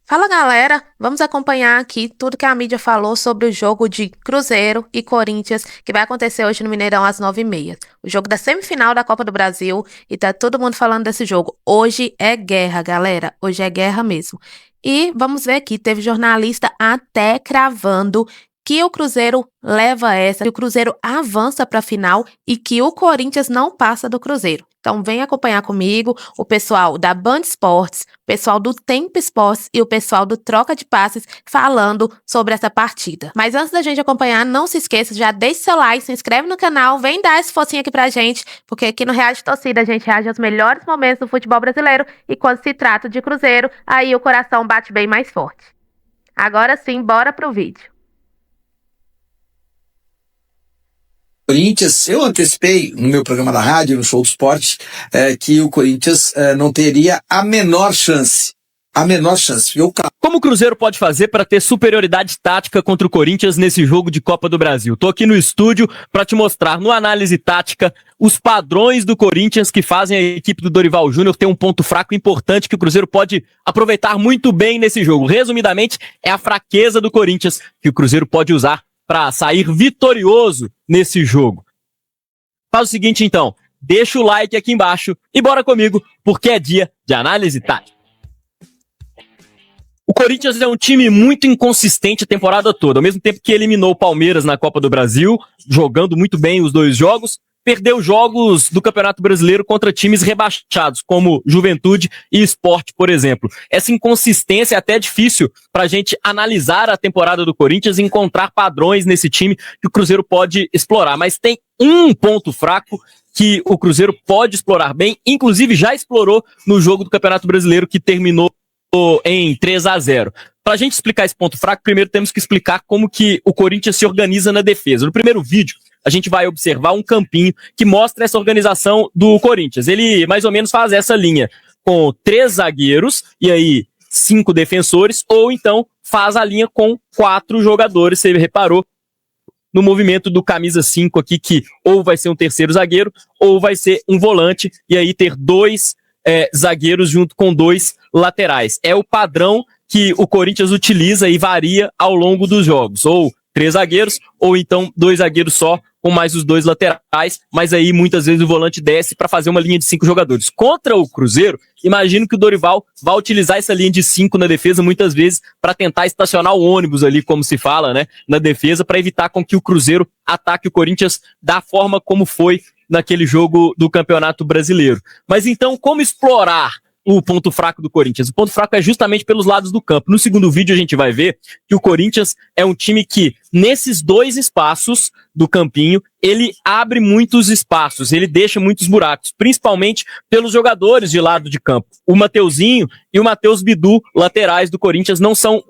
Fala galera, vamos acompanhar aqui tudo que a mídia falou sobre o jogo de Cruzeiro e Corinthians que vai acontecer hoje no Mineirão às 9h30. O jogo da semifinal da Copa do Brasil e tá todo mundo falando desse jogo. Hoje é guerra, galera, hoje é guerra mesmo. E vamos ver aqui, teve jornalista até cravando que o Cruzeiro leva essa, que o Cruzeiro avança para a final e que o Corinthians não passa do Cruzeiro. Então vem acompanhar comigo o pessoal da Band Esportes, o pessoal do Tempo Esportes e o pessoal do Troca de Passes falando sobre essa partida. Mas antes da gente acompanhar, não se esqueça, já deixa seu like, se inscreve no canal, vem dar esse focinho aqui pra gente, porque aqui no Reage Torcida a gente reage aos melhores momentos do futebol brasileiro e quando se trata de Cruzeiro, aí o coração bate bem mais forte. Agora sim, bora pro vídeo. Corinthians, eu antecipei no meu programa da rádio, no Show do Esporte, que o Corinthians não teria a menor chance. Como o Cruzeiro pode fazer para ter superioridade tática contra o Corinthians nesse jogo de Copa do Brasil? Tô aqui no estúdio para te mostrar, no análise tática, os padrões do Corinthians que fazem a equipe do Dorival Júnior ter um ponto fraco importante que o Cruzeiro pode aproveitar muito bem nesse jogo. Resumidamente, é a fraqueza do Corinthians que o Cruzeiro pode usar para sair vitorioso nesse jogo. Faz o seguinte então, deixa o like aqui embaixo e bora comigo, porque é dia de análise tática. O Corinthians é um time muito inconsistente a temporada toda, ao mesmo tempo que eliminou o Palmeiras na Copa do Brasil, jogando muito bem os dois jogos, perdeu jogos do Campeonato Brasileiro contra times rebaixados, como Juventude e Sport, por exemplo. Essa inconsistência é até difícil para a gente analisar a temporada do Corinthians e encontrar padrões nesse time que o Cruzeiro pode explorar. Mas tem um ponto fraco que o Cruzeiro pode explorar bem, inclusive já explorou no jogo do Campeonato Brasileiro que terminou em 3-0. Para a gente explicar esse ponto fraco, primeiro temos que explicar como que o Corinthians se organiza na defesa. No primeiro vídeo, a gente vai observar um campinho que mostra essa organização do Corinthians. Ele mais ou menos faz essa linha com 3 zagueiros e aí 5 defensores, ou então faz a linha com 4 jogadores. Você reparou no movimento do camisa 5 aqui que ou vai ser um terceiro zagueiro ou vai ser um volante e aí ter 2 zagueiros junto com 2 laterais. É o padrão que o Corinthians utiliza e varia ao longo dos jogos. Ou 3 zagueiros, ou então 2 zagueiros só, com mais os 2 laterais, mas aí muitas vezes o volante desce para fazer uma linha de 5 jogadores. Contra o Cruzeiro, imagino que o Dorival vai utilizar essa linha de 5 na defesa muitas vezes para tentar estacionar o ônibus ali, como se fala, né, na defesa, para evitar com que o Cruzeiro ataque o Corinthians da forma como foi naquele jogo do Campeonato Brasileiro. Mas então, como explorar o ponto fraco do Corinthians? O ponto fraco é justamente pelos lados do campo. No segundo vídeo a gente vai ver que o Corinthians é um time que, nesses 2 espaços do campinho, ele abre muitos espaços, ele deixa muitos buracos, principalmente pelos jogadores de lado de campo. O Mateuzinho e o Matheus Bidu, laterais do Corinthians, não são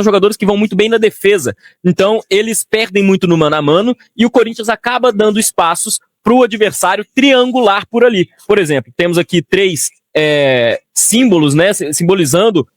jogadores que vão muito bem na defesa. Então, eles perdem muito no mano a mano e o Corinthians acaba dando espaços para o adversário triangular por ali. Por exemplo, temos aqui 3 símbolos, né, simbolizando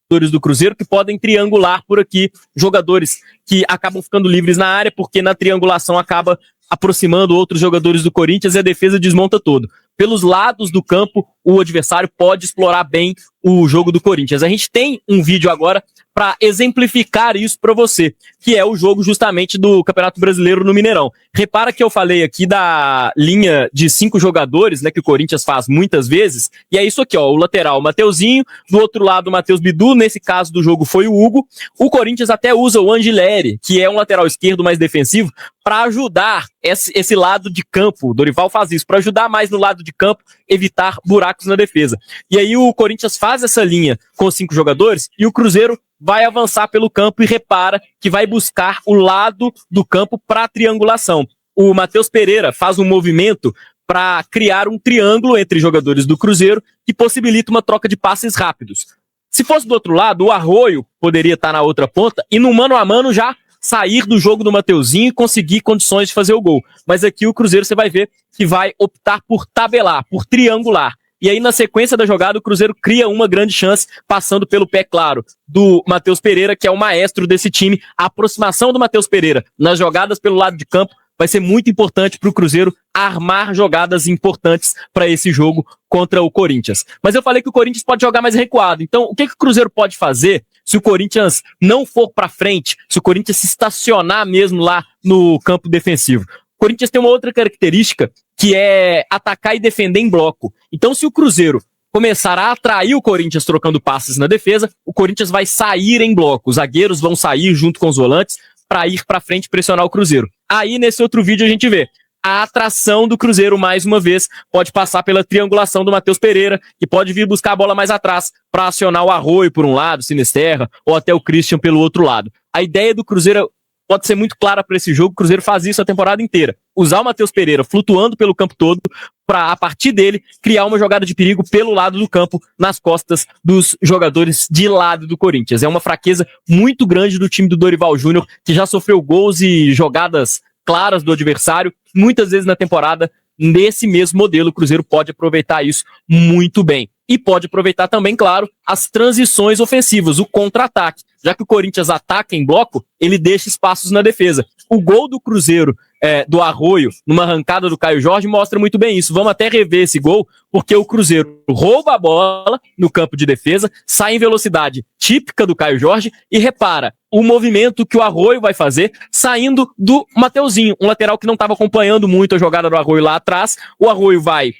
jogadores do Cruzeiro que podem triangular por aqui, jogadores que acabam ficando livres na área porque na triangulação acaba aproximando outros jogadores do Corinthians e a defesa desmonta todo. Pelos lados do campo, o adversário pode explorar bem o jogo do Corinthians. A gente tem um vídeo agora para exemplificar isso para você, que é o jogo justamente do Campeonato Brasileiro no Mineirão. Repara que eu falei aqui da linha de 5 jogadores, né, que o Corinthians faz muitas vezes, e é isso aqui, ó, o lateral, o Mateuzinho, do outro lado o Matheus Bidu, nesse caso do jogo foi o Hugo. O Corinthians até usa o Angileri, que é um lateral esquerdo mais defensivo, para ajudar esse lado de campo. O Dorival faz isso, para ajudar mais no lado de campo, evitar buracos na defesa. E aí o Corinthians faz essa linha com 5 jogadores e o Cruzeiro vai avançar pelo campo e repara que vai buscar o lado do campo para a triangulação. O Matheus Pereira faz um movimento para criar um triângulo entre jogadores do Cruzeiro que possibilita uma troca de passes rápidos. Se fosse do outro lado, o Arroio poderia estar na outra ponta e no mano a mano já sair do jogo do Mateuzinho e conseguir condições de fazer o gol. Mas aqui o Cruzeiro você vai ver que vai optar por tabelar, por triangular. E aí, na sequência da jogada, o Cruzeiro cria uma grande chance, passando pelo pé claro do Matheus Pereira, que é o maestro desse time. A aproximação do Matheus Pereira nas jogadas pelo lado de campo vai ser muito importante para o Cruzeiro armar jogadas importantes para esse jogo contra o Corinthians. Mas eu falei que o Corinthians pode jogar mais recuado. Então, o que o Cruzeiro pode fazer se o Corinthians não for para frente, se o Corinthians se estacionar mesmo lá no campo defensivo? O Corinthians tem uma outra característica que é atacar e defender em bloco. Então, se o Cruzeiro começar a atrair o Corinthians trocando passes na defesa, o Corinthians vai sair em bloco. Os zagueiros vão sair junto com os volantes para ir para frente e pressionar o Cruzeiro. Aí, nesse outro vídeo, a gente vê a atração do Cruzeiro, mais uma vez, pode passar pela triangulação do Matheus Pereira, que pode vir buscar a bola mais atrás para acionar o Arroio por um lado, Sinisterra, ou até o Christian pelo outro lado. A ideia do Cruzeiro pode ser muito clara para esse jogo. O Cruzeiro faz isso a temporada inteira. Usar o Matheus Pereira flutuando pelo campo todo para, a partir dele, criar uma jogada de perigo pelo lado do campo, nas costas dos jogadores de lado do Corinthians. É uma fraqueza muito grande do time do Dorival Júnior, que já sofreu gols e jogadas claras do adversário, muitas vezes na temporada. Nesse mesmo modelo, o Cruzeiro pode aproveitar isso muito bem. E pode aproveitar também, claro, as transições ofensivas, o contra-ataque. Já que o Corinthians ataca em bloco, ele deixa espaços na defesa. O gol do Cruzeiro, do Arroio, numa arrancada do Caio Jorge, mostra muito bem isso. Vamos até rever esse gol, porque o Cruzeiro rouba a bola no campo de defesa, sai em velocidade típica do Caio Jorge e repara o movimento que o Arroio vai fazer saindo do Mateuzinho, um lateral que não estava acompanhando muito a jogada do Arroio lá atrás. O Arroio vai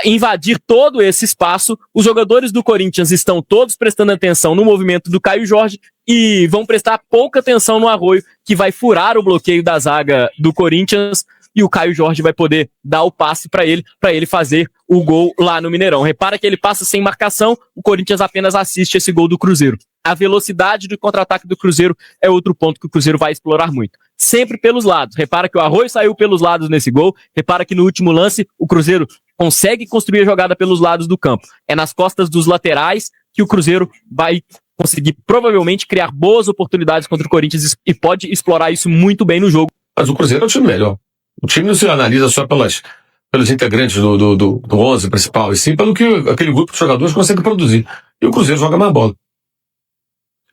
invadir todo esse espaço. Os jogadores do Corinthians estão todos prestando atenção no movimento do Caio Jorge e vão prestar pouca atenção no Arroio, que vai furar o bloqueio da zaga do Corinthians, e o Caio Jorge vai poder dar o passe para ele fazer o gol lá no Mineirão. Repara que ele passa sem marcação, o Corinthians apenas assiste esse gol do Cruzeiro. A velocidade do contra-ataque do Cruzeiro é outro ponto que o Cruzeiro vai explorar muito. Sempre pelos lados. Repara que o Arroio saiu pelos lados nesse gol. Repara que no último lance o Cruzeiro consegue construir a jogada pelos lados do campo. É nas costas dos laterais que o Cruzeiro vai conseguir provavelmente criar boas oportunidades contra o Corinthians e pode explorar isso muito bem no jogo. Mas o Cruzeiro é um time melhor. O time não se analisa só pelos integrantes do 11 principal, e sim pelo que aquele grupo de jogadores consegue produzir. E o Cruzeiro joga mais bola.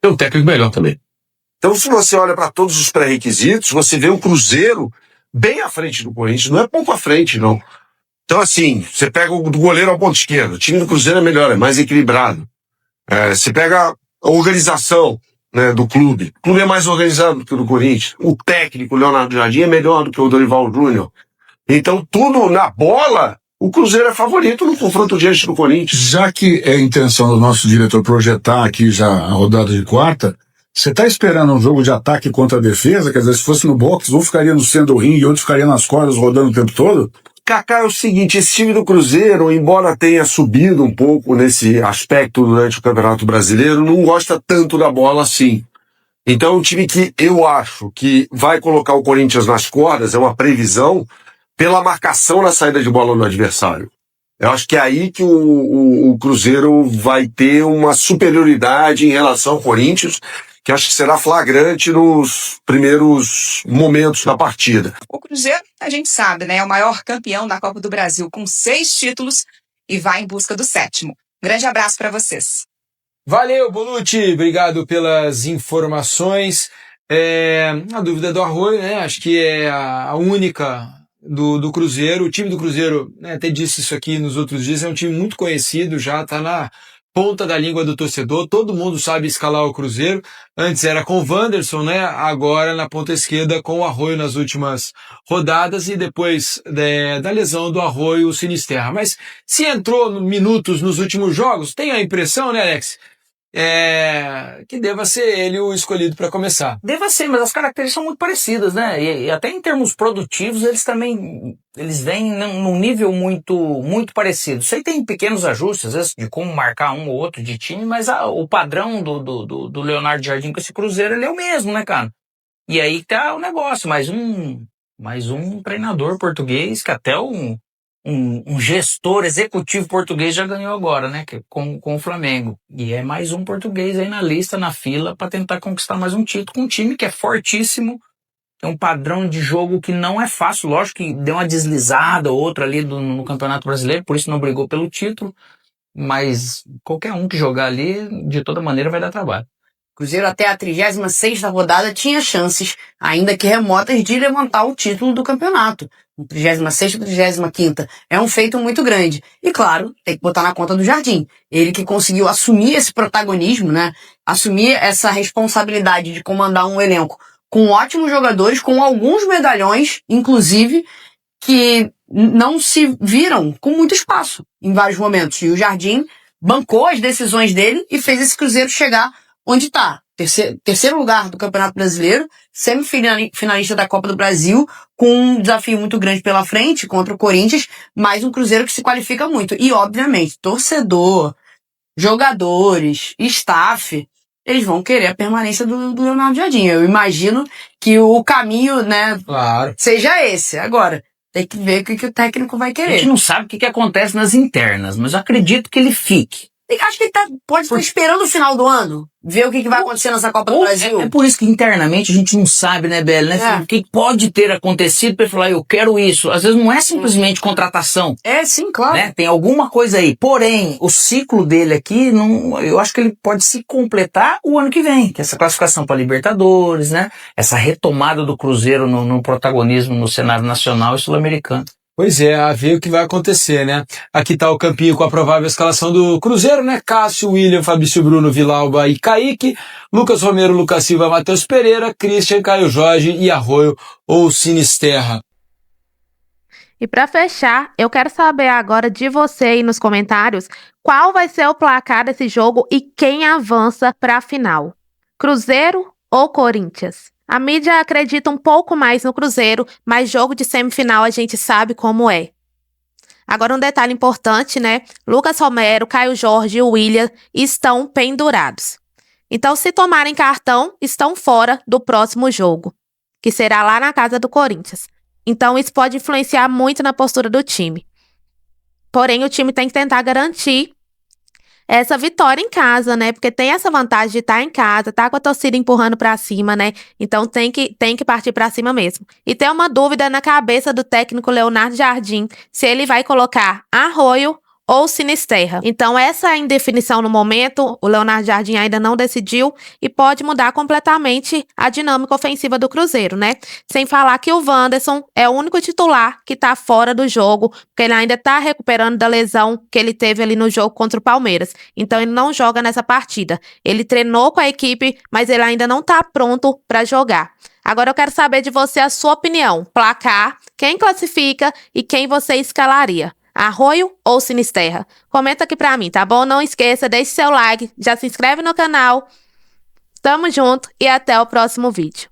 Tem um técnico melhor também. Então, se você olha para todos os pré-requisitos, você vê o Cruzeiro bem à frente do Corinthians. Não é pouco à frente, não. Então, assim, você pega o do goleiro ao ponto esquerdo. O time do Cruzeiro é melhor, é mais equilibrado. Você pega a organização, né, do clube. O clube é mais organizado do que o do Corinthians. O técnico, o Leonardo Jardim, é melhor do que o Dorival Júnior. Então, tudo na bola, o Cruzeiro é favorito no confronto diante do Corinthians. Já que é a intenção do nosso diretor projetar aqui já a rodada de quarta, você está esperando um jogo de ataque contra a defesa? Quer dizer, se fosse no boxe, um ficaria no centro do ringue e outro ficaria nas cordas rodando o tempo todo? Kaká, é o seguinte, esse time do Cruzeiro, embora tenha subido um pouco nesse aspecto durante o Campeonato Brasileiro, não gosta tanto da bola assim. Então é um time que eu acho que vai colocar o Corinthians nas cordas, é uma previsão, pela marcação na saída de bola do adversário. Eu acho que é aí que o Cruzeiro vai ter uma superioridade em relação ao Corinthians, que acho que será flagrante nos primeiros momentos da partida. O Cruzeiro, a gente sabe, né, é o maior campeão da Copa do Brasil, com 6 títulos, e vai em busca do 7º. Grande abraço para vocês. Valeu, Bonucci, obrigado pelas informações. A dúvida do Arroio, né, acho que é a única do Cruzeiro. O time do Cruzeiro, né, até disse isso aqui nos outros dias, é um time muito conhecido, já está na ponta da língua do torcedor, todo mundo sabe escalar o Cruzeiro. Antes era com o Wanderson, né? Agora na ponta esquerda com o Arroio nas últimas rodadas e depois da lesão do Arroio, o Sinisterra. Mas se entrou minutos nos últimos jogos, tenho a impressão, né, Alex? Que deva ser ele o escolhido para começar. Deva ser, mas as características são muito parecidas, né? E até em termos produtivos, eles vêm num nível muito parecido. Isso aí tem pequenos ajustes, às vezes, de como marcar um ou outro de time, mas o padrão do Leonardo Jardim com esse Cruzeiro, ele é o mesmo, né, cara? E aí tá o negócio, mais um treinador português, que até um gestor executivo português já ganhou agora, né, com o Flamengo. E é mais um português aí na lista, na fila, para tentar conquistar mais um título com um time que é fortíssimo, tem um padrão de jogo que não é fácil, lógico que deu uma deslizada ou outra ali no Campeonato Brasileiro, por isso não brigou pelo título, mas qualquer um que jogar ali, de toda maneira, vai dar trabalho. O Cruzeiro até a 36ª rodada tinha chances, ainda que remotas, de levantar o título do campeonato. 36ª, 35ª. É um feito muito grande. E claro, tem que botar na conta do Jardim. Ele que conseguiu assumir esse protagonismo, né? Assumir essa responsabilidade de comandar um elenco com ótimos jogadores, com alguns medalhões, inclusive, que não se viram com muito espaço em vários momentos. E o Jardim bancou as decisões dele e fez esse Cruzeiro chegar onde está. Terceiro lugar do Campeonato Brasileiro, semifinalista da Copa do Brasil, com um desafio muito grande pela frente contra o Corinthians, mas um Cruzeiro que se qualifica muito. E, obviamente, torcedor, jogadores, staff, eles vão querer a permanência do Leonardo Jardim. Eu imagino que o caminho, né, Claro. seja esse. Agora, tem que ver o que o técnico vai A querer. gente não sabe o que acontece nas internas, mas eu acredito que ele fique. Acho que ele pode estar esperando o final do ano, ver o que vai acontecer nessa Copa do Brasil. É por isso que internamente a gente não sabe, né, Beli, né? O que pode ter acontecido pra ele falar, eu quero isso. Às vezes não é simplesmente contratação. É, sim, claro. Né? Tem alguma coisa aí. Porém, o ciclo dele aqui, eu acho que ele pode se completar o ano que vem. Que é essa classificação para Libertadores, né? Essa retomada do Cruzeiro no protagonismo no cenário nacional e sul-americano. Pois é, a ver o que vai acontecer, né? Aqui tá o campinho com a provável escalação do Cruzeiro, né? Cássio, William, Fabrício Bruno, Vilauba e Kaique, Lucas Romero, Lucas Silva, Matheus Pereira, Christian, Caio Jorge e Arroio ou Sinisterra. E para fechar, eu quero saber agora de você aí nos comentários qual vai ser o placar desse jogo e quem avança para a final. Cruzeiro ou Corinthians? A mídia acredita um pouco mais no Cruzeiro, mas jogo de semifinal a gente sabe como é. Agora um detalhe importante, né? Lucas Romero, Caio Jorge e William estão pendurados. Então, se tomarem cartão, estão fora do próximo jogo, que será lá na casa do Corinthians. Então, isso pode influenciar muito na postura do time. Porém, o time tem que tentar garantir essa vitória em casa, né? Porque tem essa vantagem de estar em casa, tá com a torcida empurrando pra cima, né? Então tem que partir pra cima mesmo. E tem uma dúvida na cabeça do técnico Leonardo Jardim, se ele vai colocar Arroio ou Sinisterra. Então essa é a indefinição no momento, o Leonardo Jardim ainda não decidiu e pode mudar completamente a dinâmica ofensiva do Cruzeiro, né? Sem falar que o Wanderson é o único titular que tá fora do jogo, porque ele ainda tá recuperando da lesão que ele teve ali no jogo contra o Palmeiras. Então ele não joga nessa partida. Ele treinou com a equipe, mas ele ainda não tá pronto para jogar. Agora eu quero saber de você a sua opinião. Placar, quem classifica e quem você escalaria? Arroio ou Sinisterra? Comenta aqui pra mim, tá bom? Não esqueça, deixe seu like, já se inscreve no canal. Tamo junto e até o próximo vídeo.